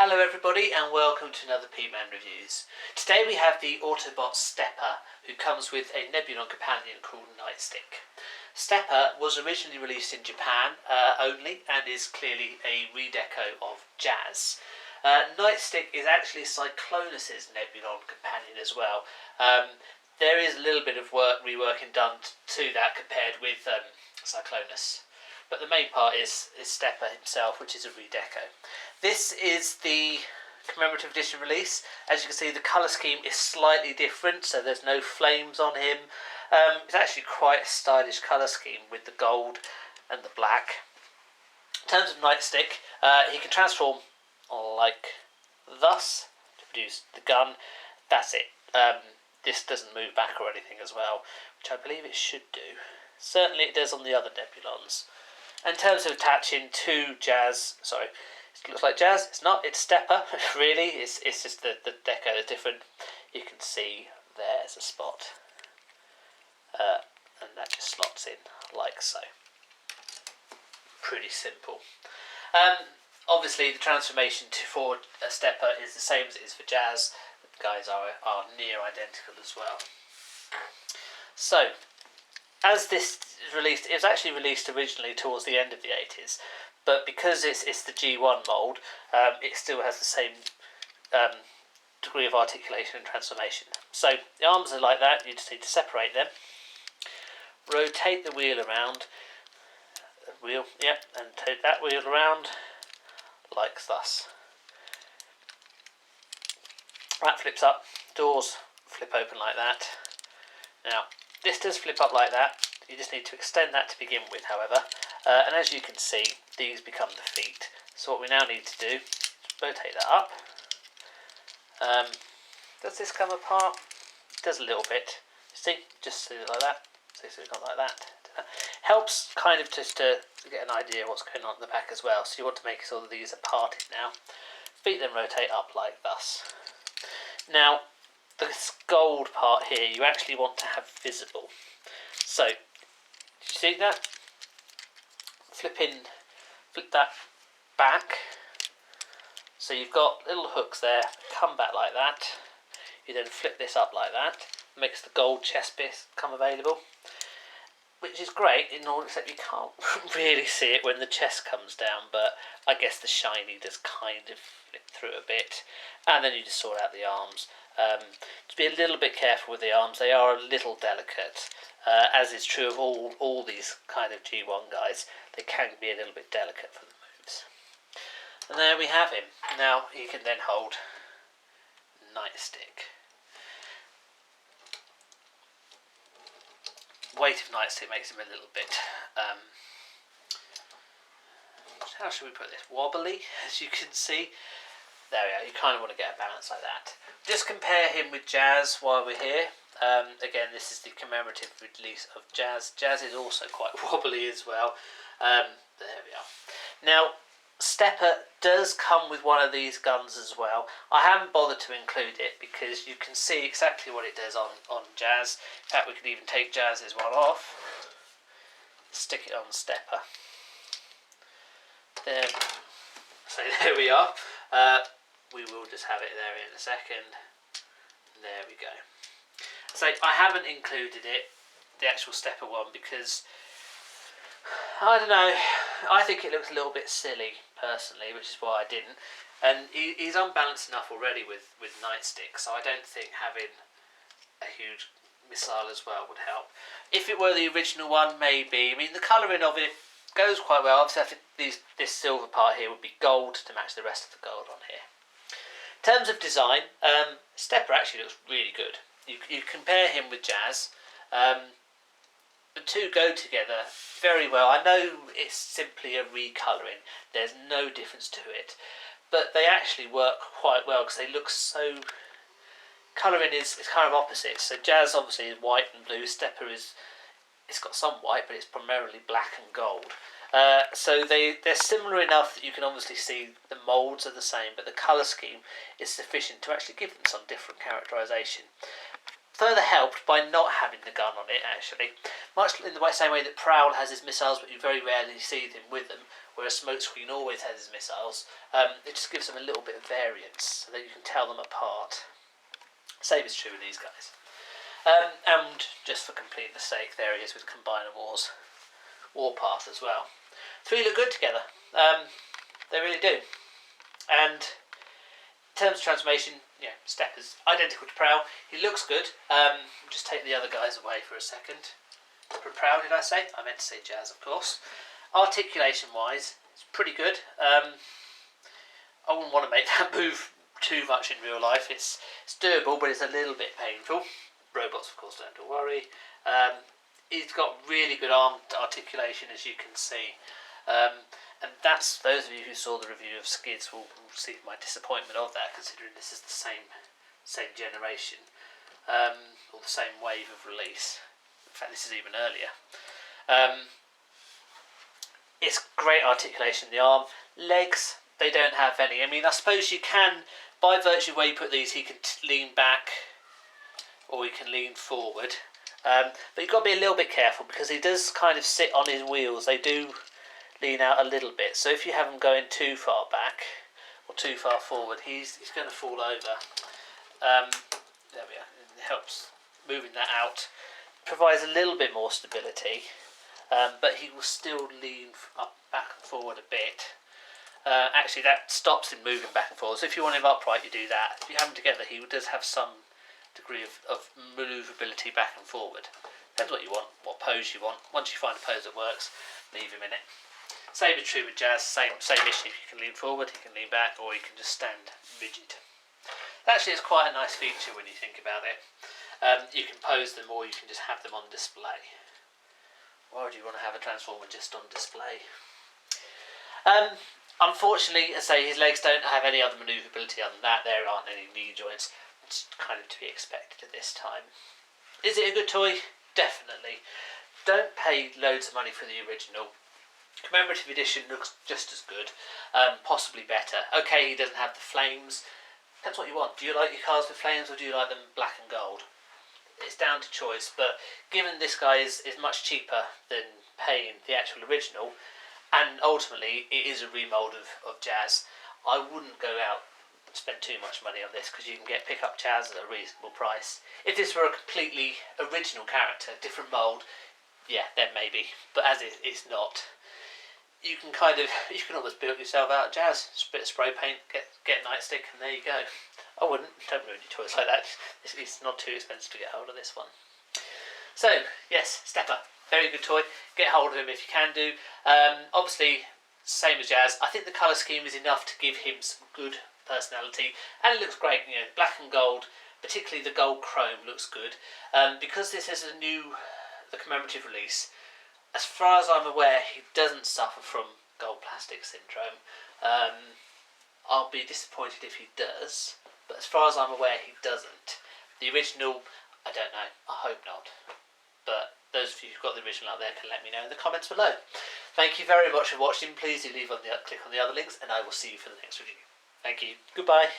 Hello everybody and welcome to another Peteman Reviews. Today we have the Autobot Stepper, who comes with a Nebulon companion called Nightstick. Stepper was originally released in Japan only and is clearly a redeco of Jazz. Nightstick is actually Cyclonus's Nebulon companion as well. There is a little bit of reworking done to that compared with Cyclonus. But the main part is Stepper himself, which is a redeco. This is the commemorative edition release. As you can see, the colour scheme is slightly different, so there's no flames on him. It's actually quite a stylish colour scheme with the gold and the black. In terms of Nightstick, he can transform like thus to produce the gun. That's it. This doesn't move back or anything as well, which I believe it should do. Certainly it does on the other Nebulons. In terms of attaching to Jazz, sorry, it looks like Jazz, it's not, it's Stepper, really, it's just the deco is different. You can see there's a spot, and that just slots in like so. Pretty simple. Obviously the transformation for a Stepper is the same as it is for Jazz. The guys are near identical as well. So, as this is released, it was actually released originally towards the end of the 80s, but because it's the G1 mould, it still has the same degree of articulation and transformation. So the arms are like that, you just need to separate them, rotate the wheel around, and take that wheel around like thus. That flips up, doors flip open like that. Now, this does flip up like that. You just need to extend that to begin with, however. And as you can see, these become the feet. So what we now need to do is rotate that up. Does this come apart? It does a little bit. See, just do it like that. So we've got like that. Helps kind of just to get an idea of what's going on in the back as well. So you want to make sure that these are parted now. Feet then rotate up like thus. Now, this gold part here you actually want to have visible. So, did you see that? Flip that back. So you've got little hooks there, come back like that. You then flip this up like that, makes the gold chest bit come available. Which is great, in all except you can't really see it when the chest comes down, but I guess the shiny does kind of flip through a bit. And then you just sort out the arms. To be a little bit careful with the arms, they are a little delicate, as is true of all these kind of G1 guys. They can be a little bit delicate for the moves. And there we have him. Now you can then hold Nightstick. Weight of Nightstick makes him a little bit, how should we put this, wobbly, as you can see. There we are, you kind of want to get a balance like that. Just compare him with Jazz while we're here. Again, this is the commemorative release of Jazz. Jazz is also quite wobbly as well. There we are. Now, Stepper does come with one of these guns as well. I haven't bothered to include it because you can see exactly what it does on Jazz. In fact, we could even take Jazz's one off, stick it on Stepper. There. So there we are. We will just have it there in a second. There we go. So I haven't included it, the actual Stepper one, because I don't know, I think it looks a little bit silly personally, which is why I didn't. And he's unbalanced enough already with Nightstick, so I don't think having a huge missile as well would help. If it were the original one, maybe. I mean, the colouring of it goes quite well. Obviously, I think this silver part here would be gold to match the rest of the gold on here. In terms of design, Stepper actually looks really good. You compare him with Jazz. The two go together very well. I know it's simply a recolouring. There's no difference to it. But they actually work quite well because they look so... Colouring is kind of opposite. So Jazz obviously is white and blue. Stepper it's got some white, but it's primarily black and gold. So they're similar enough that you can obviously see the moulds are the same, but the colour scheme is sufficient to actually give them some different characterisation. Further helped by not having the gun on it, actually. Much in the same way that Prowl has his missiles, but you very rarely see them with them, whereas Smokescreen always has his missiles. It just gives them a little bit of variance so that you can tell them apart. Same is true with these guys. And just for completeness sake, there he is with Combiner Warpath as well. Three look good together. They really do. And in terms of transformation, yeah, Stepper's identical to Prowl. He looks good. Just take the other guys away for a second. Prowl, did I say? I meant to say Jazz, of course. Articulation-wise, it's pretty good. I wouldn't want to make that move too much in real life. It's doable, but it's a little bit painful. Robots, of course, don't have to worry. He's got really good arm articulation, as you can see. And that's, those of you who saw the review of Skids will see my disappointment of that, considering this is the same generation, or the same wave of release. In fact, this is even earlier. It's great articulation in the arm. Legs, they don't have any. I mean, I suppose you can, by virtue of where you put these, he can lean back or he can lean forward. But you've got to be a little bit careful because he does kind of sit on his wheels. They do lean out a little bit. So if you have him going too far back or too far forward, he's going to fall over. There we are. It helps moving that out. Provides a little bit more stability, but he will still lean up, back and forward a bit. Actually, that stops him moving back and forward. So if you want him upright, you do that. If you have him together, he does have some degree of manoeuvrability back and forward. Depends what you want, what pose you want. Once you find a pose that works, leave him in it. Same is true with Jazz. Same issue. You can lean forward, he can lean back, or he can just stand rigid. Actually, it's quite a nice feature when you think about it. You can pose them or you can just have them on display. Why would you want to have a Transformer just on display? Unfortunately, as I say, his legs don't have any other manoeuvrability other than that. There aren't any knee joints. It's kind of to be expected at this time. Is it a good toy? Definitely. Don't pay loads of money for the original. Commemorative edition looks just as good, possibly better. Okay, he doesn't have the flames. Depends what you want. Do you like your cars with flames or do you like them black and gold? It's down to choice, but given this guy is much cheaper than paying the actual original, and ultimately it is a remould of Jazz, I wouldn't go out and spend too much money on this because you can get pick-up Jazz at a reasonable price. If this were a completely original character, different mould, yeah, then maybe, but as it's not. You can almost build yourself out of Jazz, a bit of spray paint, get a nightstick, and there you go. I wouldn't. Don't ruin your toys like that. It's not too expensive to get hold of this one. So, yes, Stepper. Very good toy. Get hold of him if you can do. Obviously, same as Jazz. I think the colour scheme is enough to give him some good personality. And it looks great. You know, black and gold, particularly the gold chrome, looks good. Because this is the commemorative release, as far as I'm aware, he doesn't suffer from gold plastic syndrome. I'll be disappointed if he does. But as far as I'm aware, he doesn't. The original, I don't know. I hope not. But those of you who've got the original out there can let me know in the comments below. Thank you very much for watching. Please do click on the other links, and I will see you for the next review. Thank you. Goodbye.